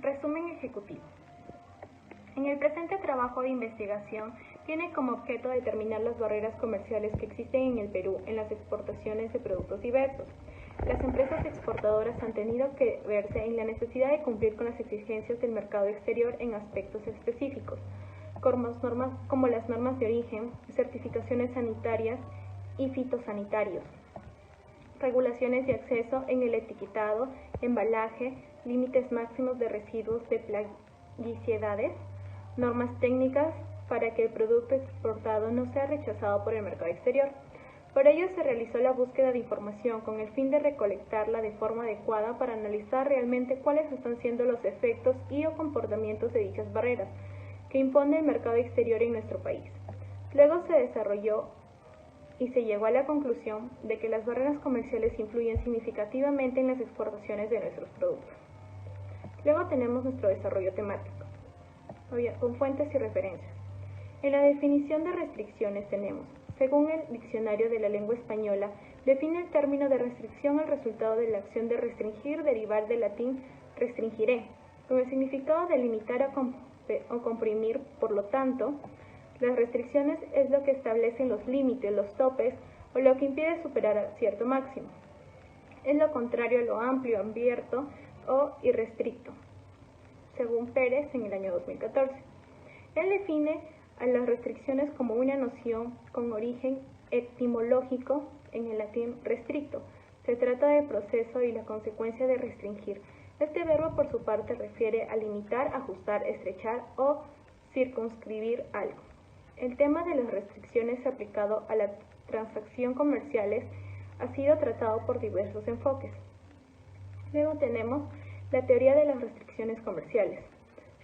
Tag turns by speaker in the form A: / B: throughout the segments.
A: Resumen ejecutivo. En el presente trabajo de investigación tiene como objeto determinar las barreras comerciales que existen en el Perú en las exportaciones de productos diversos. Las empresas exportadoras han tenido que verse en la necesidad de cumplir con las exigencias del mercado exterior en aspectos específicos, como las normas de origen, certificaciones sanitarias y fitosanitarios, regulaciones de acceso en el etiquetado, embalaje, límites máximos de residuos de plaguicidas, normas técnicas para que el producto exportado no sea rechazado por el mercado exterior. Por ello se realizó la búsqueda de información con el fin de recolectarla de forma adecuada para analizar realmente cuáles están siendo los efectos y o comportamientos de dichas barreras que impone el mercado exterior en nuestro país. Luego se desarrolló y se llegó a la conclusión de que las barreras comerciales influyen significativamente en las exportaciones de nuestros productos. Luego tenemos nuestro desarrollo temático, con fuentes y referencias. En la definición de restricciones tenemos, según el Diccionario de la Lengua Española, define el término de restricción al resultado de la acción de restringir, derivar del latín restringere, con el significado de limitar o comprimir. Por lo tanto, las restricciones es lo que establecen los límites, los topes o lo que impide superar a cierto máximo. Es lo contrario a lo amplio, abierto o irrestricto, según Pérez en el año 2014. Él define a las restricciones como una noción con origen etimológico en el latín restricto. Se trata del proceso y la consecuencia de restringir. Este verbo por su parte refiere a limitar, ajustar, estrechar o circunscribir algo. El tema de las restricciones aplicado a la transacción comerciales ha sido tratado por diversos enfoques. Luego tenemos la teoría de las restricciones comerciales.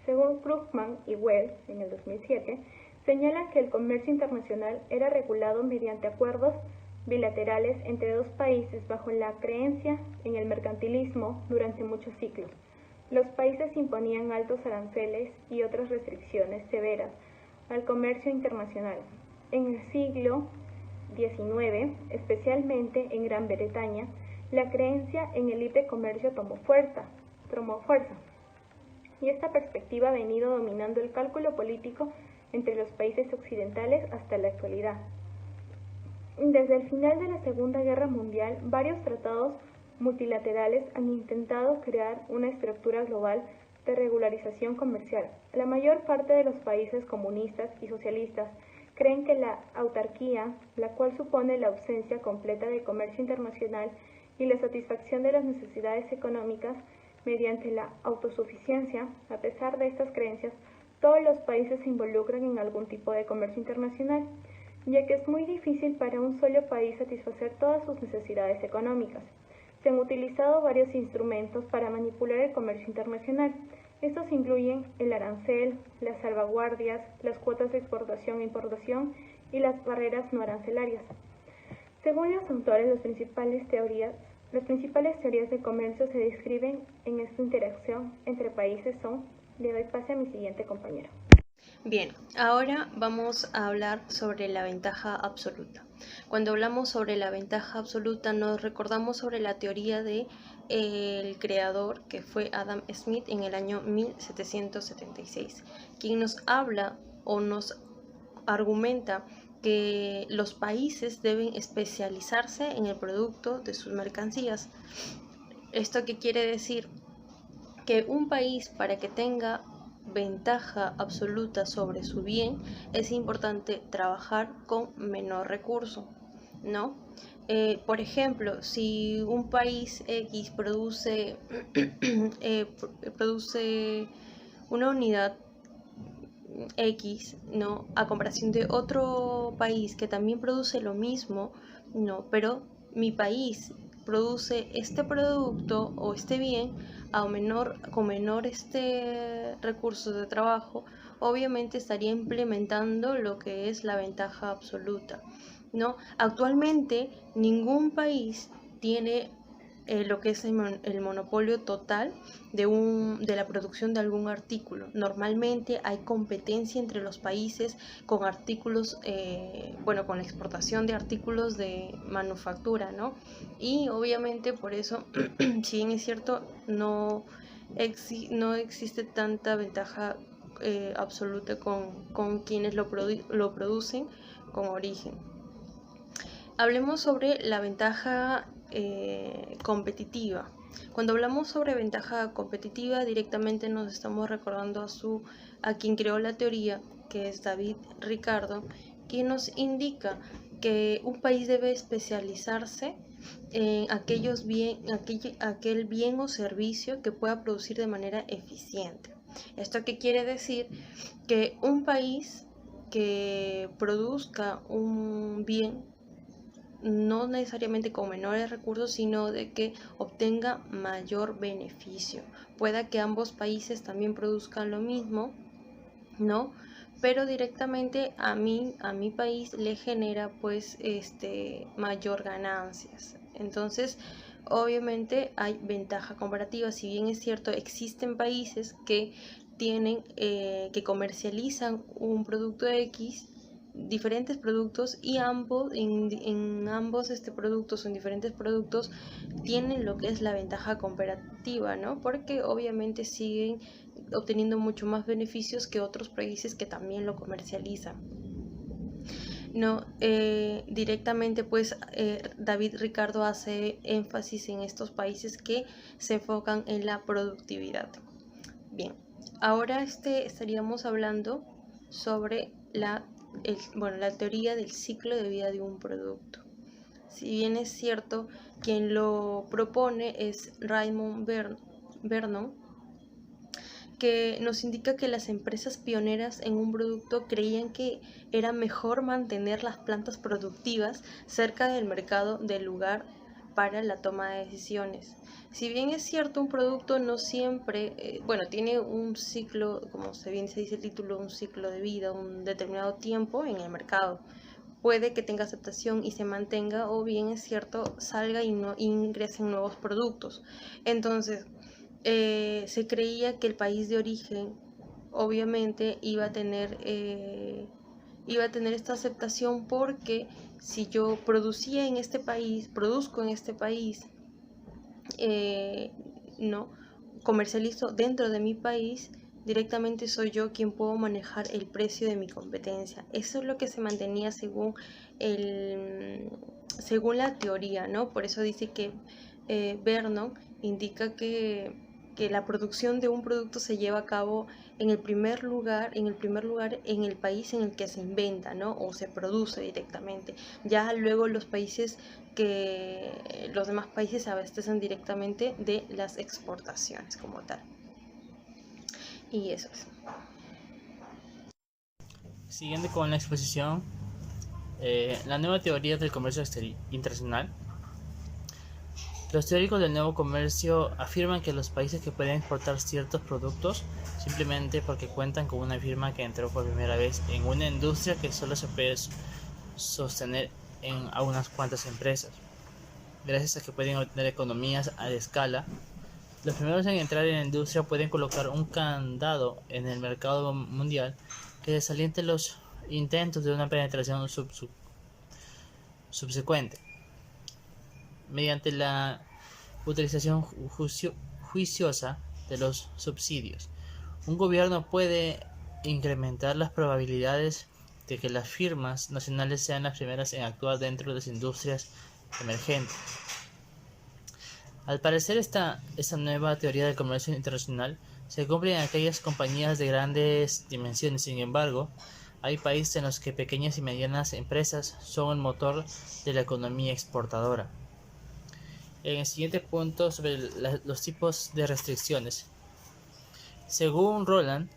A: Según Krugman y Wells, en el 2007, señalan que el comercio internacional era regulado mediante acuerdos bilaterales entre dos países bajo la creencia en el mercantilismo durante muchos siglos. Los países imponían altos aranceles y otras restricciones severas al comercio internacional. En el siglo XIX, especialmente en Gran Bretaña, la creencia en el libre comercio tomó fuerza, y esta perspectiva ha venido dominando el cálculo político entre los países occidentales hasta la actualidad. Desde el final de la Segunda Guerra Mundial, varios tratados multilaterales han intentado crear una estructura global de regularización comercial. La mayor parte de los países comunistas y socialistas creen que la autarquía, la cual supone la ausencia completa de comercio internacional y la satisfacción de las necesidades económicas mediante la autosuficiencia. A pesar de estas creencias, todos los países se involucran en algún tipo de comercio internacional, ya que es muy difícil para un solo país satisfacer todas sus necesidades económicas. Se han utilizado varios instrumentos para manipular el comercio internacional. Estos incluyen el arancel, las salvaguardias, las cuotas de exportación e importación y las barreras no arancelarias. Según los autores, las principales teorías de comercio se describen en esta interacción entre países son. Le doy pase a mi siguiente compañero.
B: Bien, ahora vamos a hablar sobre la ventaja absoluta. Cuando hablamos sobre la ventaja absoluta nos recordamos sobre la teoría de el creador, que fue Adam Smith en el año 1776, quien nos habla o nos argumenta que los países deben especializarse en el producto de sus mercancías. ¿Esto qué quiere decir? Que un país, para que tenga ventaja absoluta sobre su bien, es importante trabajar con menor recurso, ¿no? Por ejemplo, si un país X produce una unidad X, ¿no?, a comparación de otro país que también produce lo mismo, ¿no?, pero mi país produce este producto o este bien con menor recursos de trabajo, obviamente estaría implementando lo que es la ventaja absoluta, ¿no? Actualmente ningún país tiene lo que es el monopolio total de la producción de algún artículo. Normalmente hay competencia entre los países con artículos, con la exportación de artículos de manufactura, ¿no? Y obviamente por eso, si bien es cierto, no no existe tanta ventaja absoluta con quienes lo producen con origen. Hablemos sobre la ventaja competitiva. Cuando hablamos sobre ventaja competitiva, directamente nos estamos recordando a quien creó la teoría, que es David Ricardo, quien nos indica que un país debe especializarse en aquel bien o servicio que pueda producir de manera eficiente. ¿Esto qué quiere decir? Que un país que produzca un bien no necesariamente con menores recursos, sino de que obtenga mayor beneficio. Pueda que ambos países también produzcan lo mismo, ¿no? Pero directamente a mi país le genera pues mayor ganancias. Entonces, obviamente hay ventaja comparativa. Si bien es cierto, existen países que que comercializan un producto X, diferentes productos, y en ambos productos o en diferentes productos tienen lo que es la ventaja comparativa, ¿no? Porque obviamente siguen obteniendo mucho más beneficios que otros países que también lo comercializan. No, directamente pues David Ricardo hace énfasis en estos países que se enfocan en la productividad. Bien, ahora estaríamos hablando sobre la teoría del ciclo de vida de un producto. Si bien es cierto, quien lo propone es Raymond Vernon, que nos indica que las empresas pioneras en un producto creían que era mejor mantener las plantas productivas cerca del mercado del lugar para la toma de decisiones. Si bien es cierto, un producto no siempre, tiene un ciclo, como bien se dice el título, un ciclo de vida, un determinado tiempo en el mercado. Puede que tenga aceptación y se mantenga, o bien es cierto, salga y no ingresen nuevos productos. Entonces, se creía que el país de origen obviamente iba a tener esta aceptación, porque si yo produzco en este país, no comercializo dentro de mi país, directamente soy yo quien puedo manejar el precio de mi competencia. Eso es lo que se mantenía según la teoría, ¿no? Por eso dice que Vernon indica que la producción de un producto se lleva a cabo en el primer lugar en el país en el que se inventa, ¿no? O se produce directamente. Ya luego los demás países se abastecen directamente de las exportaciones como tal. Y eso es.
C: Siguiendo con la exposición, la nueva teoría del comercio internacional. Los teóricos del nuevo comercio afirman que los países que pueden exportar ciertos productos simplemente porque cuentan con una firma que entró por primera vez en una industria que solo se puede sostener a unas cuantas empresas. Gracias a que pueden obtener economías a escala, los primeros en entrar en la industria pueden colocar un candado en el mercado mundial que desaliente los intentos de una penetración subsecuente. Mediante la utilización juiciosa de los subsidios, un gobierno puede incrementar las probabilidades de que las firmas nacionales sean las primeras en actuar dentro de las industrias emergentes. Al parecer, esta nueva teoría del comercio internacional se cumple en aquellas compañías de grandes dimensiones. Sin embargo, hay países en los que pequeñas y medianas empresas son el motor de la economía exportadora. En el siguiente punto, sobre los tipos de restricciones. Según Roland,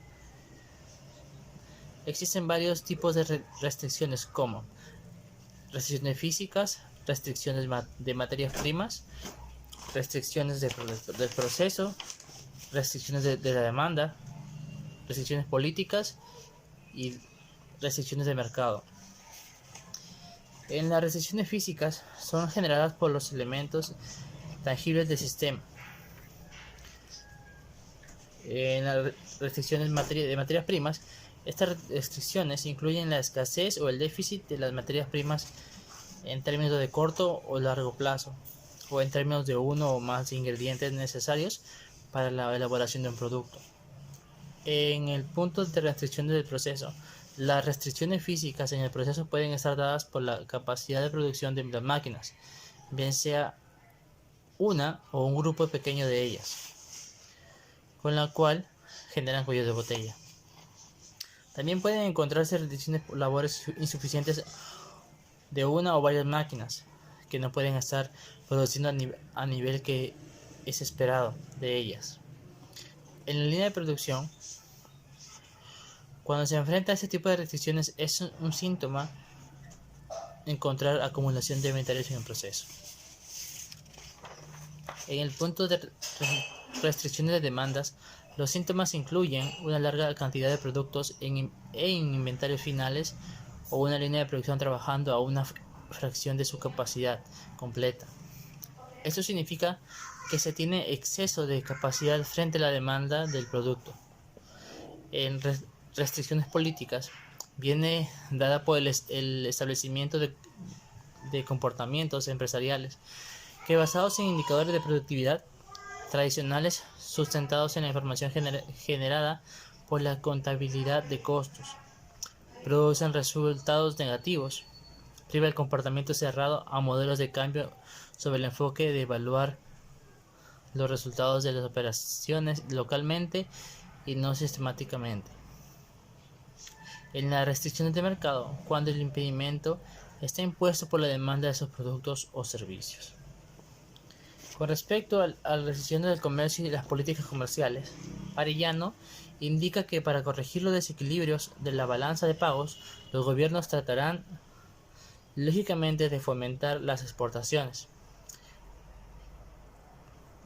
C: existen varios tipos de restricciones, como restricciones físicas, restricciones de materias primas, restricciones del proceso, restricciones de la demanda, restricciones políticas y restricciones de mercado. En las restricciones físicas son generadas por los elementos tangibles del sistema. En las restricciones de materias primas, estas restricciones incluyen la escasez o el déficit de las materias primas en términos de corto o largo plazo, o en términos de uno o más ingredientes necesarios para la elaboración de un producto. En el punto de restricción del proceso, las restricciones físicas en el proceso pueden estar dadas por la capacidad de producción de las máquinas, bien sea una o un grupo pequeño de ellas, con la cual generan cuellos de botella. También pueden encontrarse restricciones por labores insuficientes de una o varias máquinas que no pueden estar produciendo a nivel que es esperado de ellas. En la línea de producción, cuando se enfrenta a este tipo de restricciones, es un síntoma encontrar acumulación de inventarios en el proceso. En el punto de restricciones de demandas, los síntomas incluyen una larga cantidad de productos en inventarios finales o una línea de producción trabajando a una fracción de su capacidad completa. Esto significa que se tiene exceso de capacidad frente a la demanda del producto. En restricciones políticas viene dada por el establecimiento de comportamientos empresariales que, basados en indicadores de productividad tradicionales sustentados en la información generada por la contabilidad de costos, producen resultados negativos, priva el comportamiento cerrado a modelos de cambio sobre el enfoque de evaluar los resultados de las operaciones localmente y no sistemáticamente. En las restricciones de mercado, cuando el impedimento está impuesto por la demanda de esos productos o servicios. Con respecto a la restricción del comercio y las políticas comerciales, Arellano indica que para corregir los desequilibrios de la balanza de pagos, los gobiernos tratarán lógicamente de fomentar las exportaciones,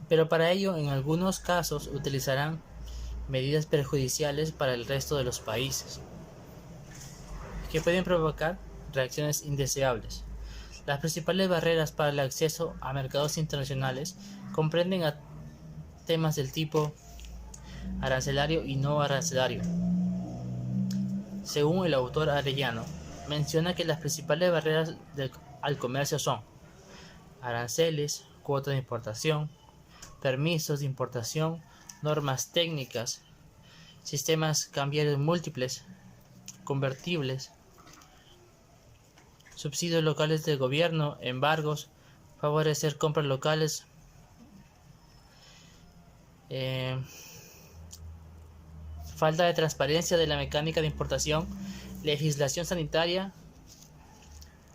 C: pero para ello en algunos casos utilizarán medidas perjudiciales para el resto de los países, que pueden provocar reacciones indeseables. Las principales barreras para el acceso a mercados internacionales comprenden a temas del tipo arancelario y no arancelario. Según el autor Arellano, menciona que las principales barreras al comercio son aranceles, cuotas de importación, permisos de importación, normas técnicas, sistemas cambiarios múltiples, convertibles, subsidios locales del gobierno, embargos, favorecer compras locales, falta de transparencia de la mecánica de importación, legislación sanitaria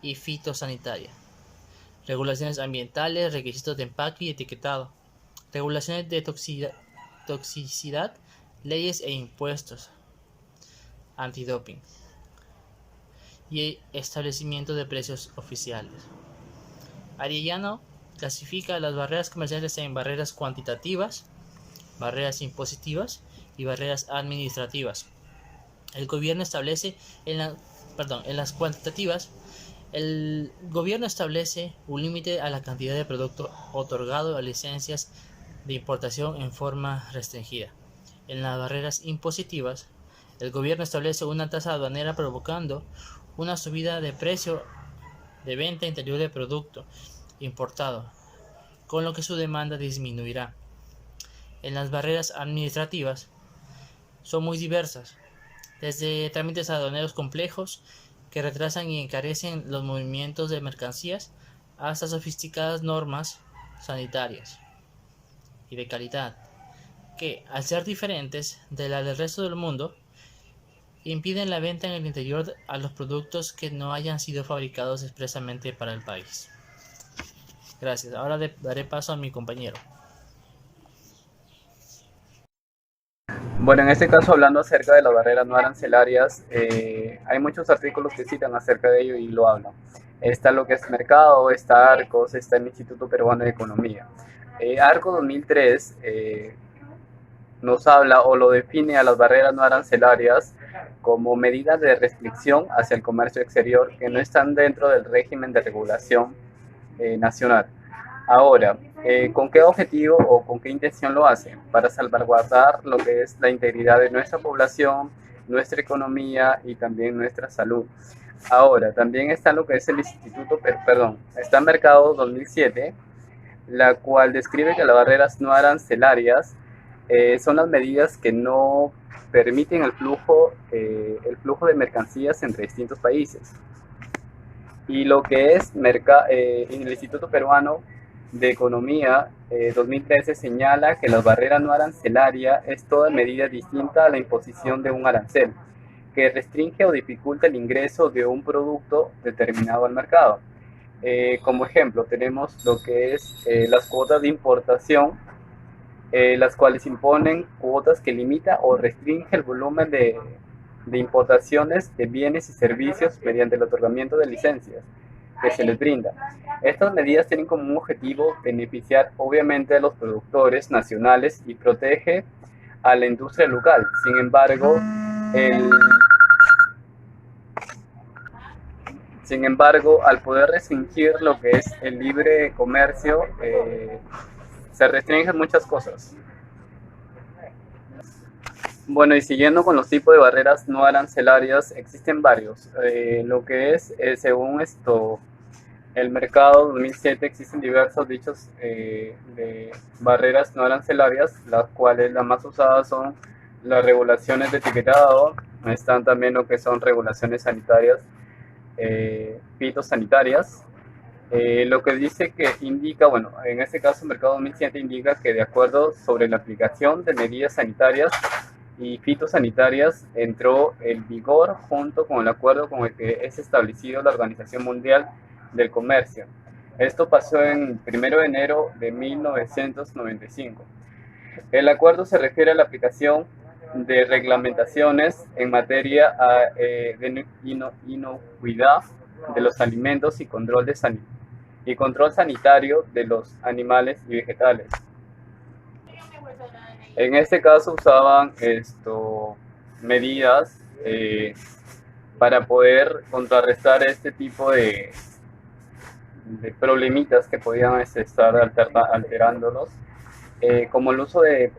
C: y fitosanitaria, regulaciones ambientales, requisitos de empaque y etiquetado, regulaciones de toxicidad, leyes e impuestos, antidoping y establecimiento de precios oficiales. Arellano clasifica las barreras comerciales en barreras cuantitativas, barreras impositivas y barreras administrativas. El gobierno establece en las cuantitativas, el gobierno establece un límite a la cantidad de producto otorgado a licencias de importación en forma restringida. En las barreras impositivas, el gobierno establece una tasa aduanera provocando una subida de precio de venta interior de producto importado, con lo que su demanda disminuirá. En las barreras administrativas son muy diversas, desde trámites aduaneros complejos que retrasan y encarecen los movimientos de mercancías hasta sofisticadas normas sanitarias y de calidad, que, al ser diferentes de las del resto del mundo, impiden la venta en el interior a los productos que no hayan sido fabricados expresamente para el país. Gracias. Ahora daré paso a mi compañero.
D: Bueno, en este caso, hablando acerca de las barreras no arancelarias, hay muchos artículos que citan acerca de ello y lo hablan. Está lo que es Mercado, está Arcos, está el Instituto Peruano de Economía. Arco 2003 nos habla o lo define a las barreras no arancelarias como medidas de restricción hacia el comercio exterior que no están dentro del régimen de regulación nacional. Ahora, ¿con qué objetivo o con qué intención lo hacen? Para salvaguardar lo que es la integridad de nuestra población, nuestra economía y también nuestra salud. Ahora, también está lo que es el está Mercado 2007, la cual describe que las barreras no arancelarias son las medidas que no permiten el flujo de mercancías entre distintos países. Y lo que es en el Instituto Peruano de Economía 2013 señala que la barrera no arancelaria es toda medida distinta a la imposición de un arancel, que restringe o dificulta el ingreso de un producto determinado al mercado. Como ejemplo, tenemos lo que es las cuotas de importación, las cuales imponen cuotas que limita o restringe el volumen de importaciones de bienes y servicios mediante el otorgamiento de licencias que se les brinda. Estas medidas tienen como un objetivo beneficiar obviamente a los productores nacionales y protege a la industria local. Sin embargo, al poder restringir lo que es el libre comercio, se restringen muchas cosas. Bueno, y siguiendo con los tipos de barreras no arancelarias, existen varios. Lo que es, según el mercado 2007, existen diversos dichos de barreras no arancelarias, las cuales las más usadas son las regulaciones de etiquetado, están también lo que son regulaciones sanitarias, fitosanitarias. Lo que dice que indica, bueno, en este caso el mercado 2007 indica que de acuerdo sobre la aplicación de medidas sanitarias y fitosanitarias entró en vigor junto con el acuerdo con el que es establecido la Organización Mundial del Comercio. Esto pasó en 1 de enero de 1995. El acuerdo se refiere a la aplicación de reglamentaciones en materia de inocuidad de los alimentos y control sanitario de los animales y vegetales. En este caso usaban medidas para poder contrarrestar este tipo de problemitas que podían estar alterándolos, como el uso de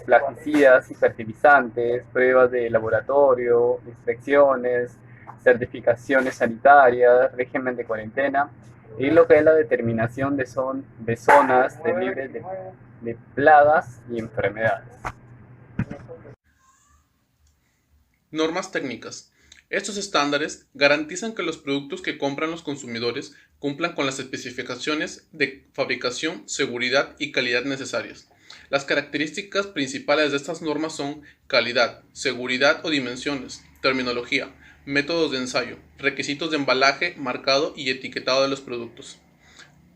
D: plaguicidas y fertilizantes, pruebas de laboratorio, inspecciones, certificaciones sanitarias, régimen de cuarentena y lo que es la determinación de zonas libres de plagas y enfermedades.
E: Normas técnicas. Estos estándares garantizan que los productos que compran los consumidores cumplan con las especificaciones de fabricación, seguridad y calidad necesarias. Las características principales de estas normas son calidad, seguridad o dimensiones, terminología, métodos de ensayo, requisitos de embalaje, marcado y etiquetado de los productos.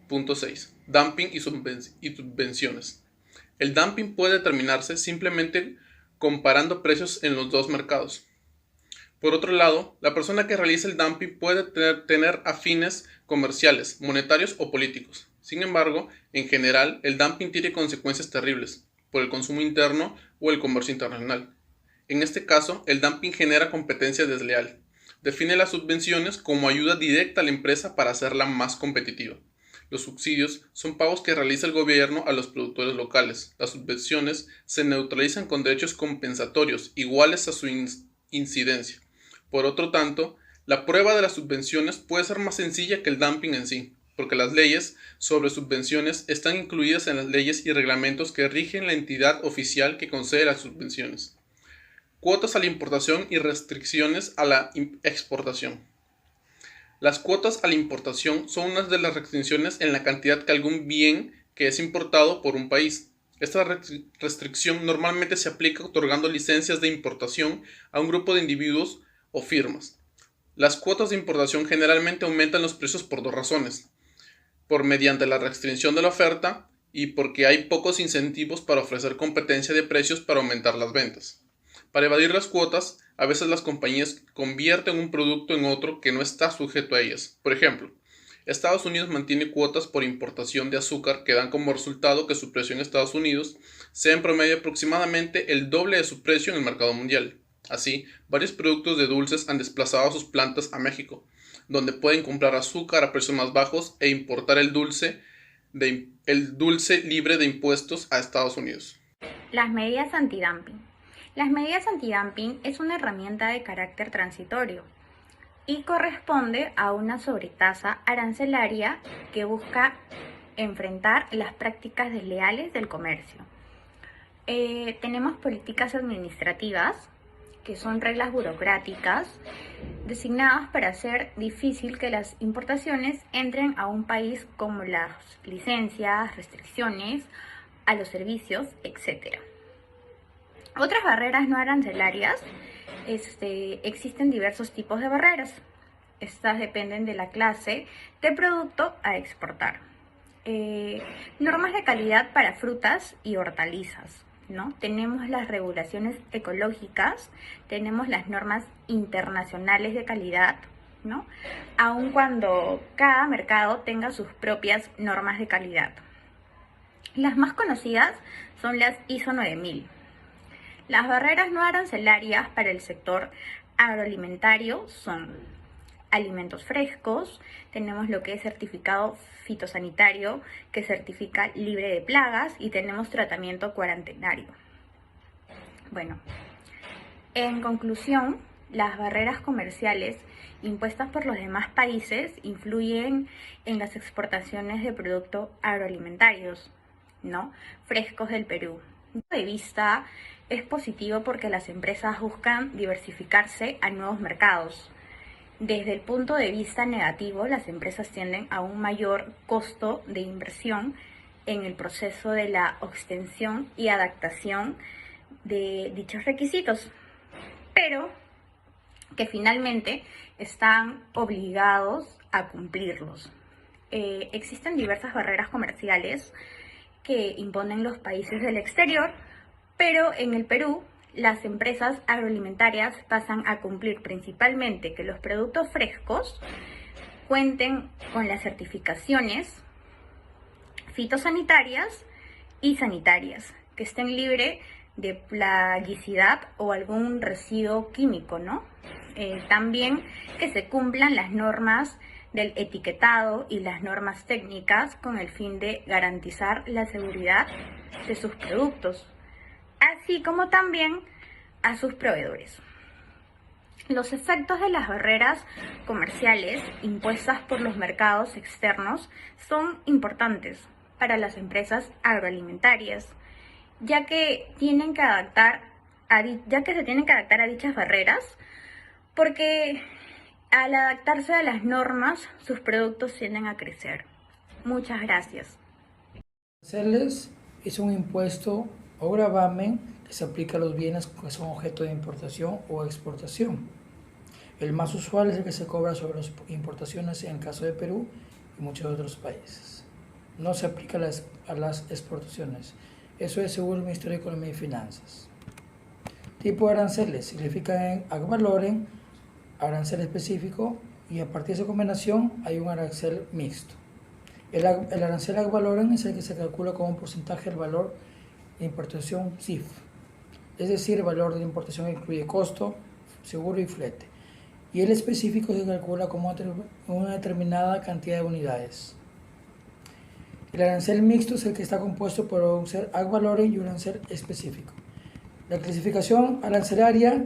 E: Punto 6. Dumping y subvenciones. El dumping puede determinarse simplemente comparando precios en los dos mercados. Por otro lado, la persona que realiza el dumping puede tener afines comerciales, monetarios o políticos. Sin embargo, en general, el dumping tiene consecuencias terribles por el consumo interno o el comercio internacional. En este caso, el dumping genera competencia desleal. Define las subvenciones como ayuda directa a la empresa para hacerla más competitiva. Los subsidios son pagos que realiza el gobierno a los productores locales. Las subvenciones se neutralizan con derechos compensatorios iguales a su incidencia. Por otro tanto, la prueba de las subvenciones puede ser más sencilla que el dumping en sí, porque las leyes sobre subvenciones están incluidas en las leyes y reglamentos que rigen la entidad oficial que concede las subvenciones. Cuotas a la importación y restricciones a la exportación. Las cuotas a la importación son una de las restricciones en la cantidad que algún bien que es importado por un país. Esta restricción normalmente se aplica otorgando licencias de importación a un grupo de individuos o firmas. Las cuotas de importación generalmente aumentan los precios por dos razones: mediante la restricción de la oferta y porque hay pocos incentivos para ofrecer competencia de precios para aumentar las ventas. Para evadir las cuotas, a veces las compañías convierten un producto en otro que no está sujeto a ellas. Por ejemplo, Estados Unidos mantiene cuotas por importación de azúcar que dan como resultado que su precio en Estados Unidos sea en promedio aproximadamente el doble de su precio en el mercado mundial. Así, varios productos de dulces han desplazado sus plantas a México, donde pueden comprar azúcar a precios más bajos e importar el dulce libre de impuestos a Estados Unidos.
F: Las medidas antidumping. Las medidas antidumping es una herramienta de carácter transitorio y corresponde a una sobretasa arancelaria que busca enfrentar las prácticas desleales del comercio. Tenemos políticas administrativas, que son reglas burocráticas designadas para hacer difícil que las importaciones entren a un país, como las licencias, restricciones a los servicios, etc. Otras barreras no arancelarias, existen diversos tipos de barreras. Estas dependen de la clase de producto a exportar. Normas de calidad para frutas y hortalizas, ¿no? Tenemos las regulaciones ecológicas, tenemos las normas internacionales de calidad, ¿no? Aun cuando cada mercado tenga sus propias normas de calidad. Las más conocidas son las ISO 9000. Las barreras no arancelarias para el sector agroalimentario son alimentos frescos, tenemos lo que es certificado fitosanitario, que certifica libre de plagas, y tenemos tratamiento cuarentenario. Bueno, en conclusión, las barreras comerciales impuestas por los demás países influyen en las exportaciones de productos agroalimentarios, ¿no? Frescos del Perú. Desde mi punto de vista, es positivo porque las empresas buscan diversificarse a nuevos mercados. Desde el punto de vista negativo, las empresas tienden a un mayor costo de inversión en el proceso de la extensión y adaptación de dichos requisitos, pero que finalmente están obligados a cumplirlos. Existen diversas barreras comerciales que imponen los países del exterior, pero en el Perú las empresas agroalimentarias pasan a cumplir principalmente que los productos frescos cuenten con las certificaciones fitosanitarias y sanitarias, que estén libres de plaguicidad o algún residuo químico, ¿no? También que se cumplan las normas del etiquetado y las normas técnicas con el fin de garantizar la seguridad de sus productos, así como también a sus proveedores. Los efectos de las barreras comerciales impuestas por los mercados externos son importantes para las empresas agroalimentarias, ya que se tienen que adaptar a dichas barreras, porque al adaptarse a las normas, sus productos tienden a crecer. Muchas gracias.
G: Aranceles es un impuesto o gravamen que se aplica a los bienes que son objeto de importación o exportación. El más usual es el que se cobra sobre las importaciones en el caso de Perú y muchos otros países. No se aplica a las exportaciones. Eso es según el Ministerio de Economía y Finanzas. Tipo de aranceles significa en ad valorem, arancel específico, y a partir de esa combinación hay un arancel mixto. El arancel ad valorem es el que se calcula como un porcentaje del valor de importación CIF, es decir, el valor de la importación incluye costo, seguro y flete. Y el específico se calcula como una determinada cantidad de unidades. El arancel mixto es el que está compuesto por un arancel ad valorem y un arancel específico. La clasificación arancelaria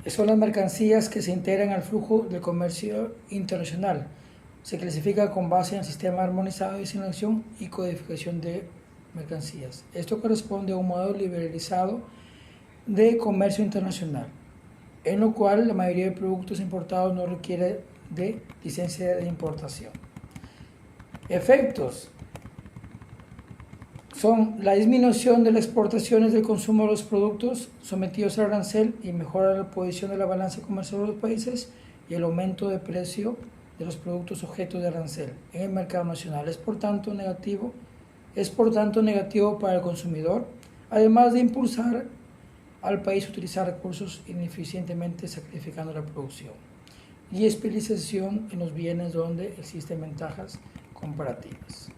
G: son las mercancías que se integran al flujo del comercio internacional. Se clasifica con base en el sistema armonizado de selección y codificación de mercancías. Esto corresponde a un modelo liberalizado de comercio internacional, en lo cual la mayoría de productos importados no requiere de licencia de importación. Efectos son la disminución de las exportaciones del consumo de los productos sometidos al arancel y mejora la posición de la balanza comercial de los países, y el aumento de precio de los productos objetos de arancel en el mercado nacional es por tanto negativo para el consumidor, además de impulsar al país a utilizar recursos ineficientemente, sacrificando la producción, y especialización en los bienes donde existen ventajas comparativas.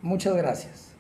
G: Muchas gracias.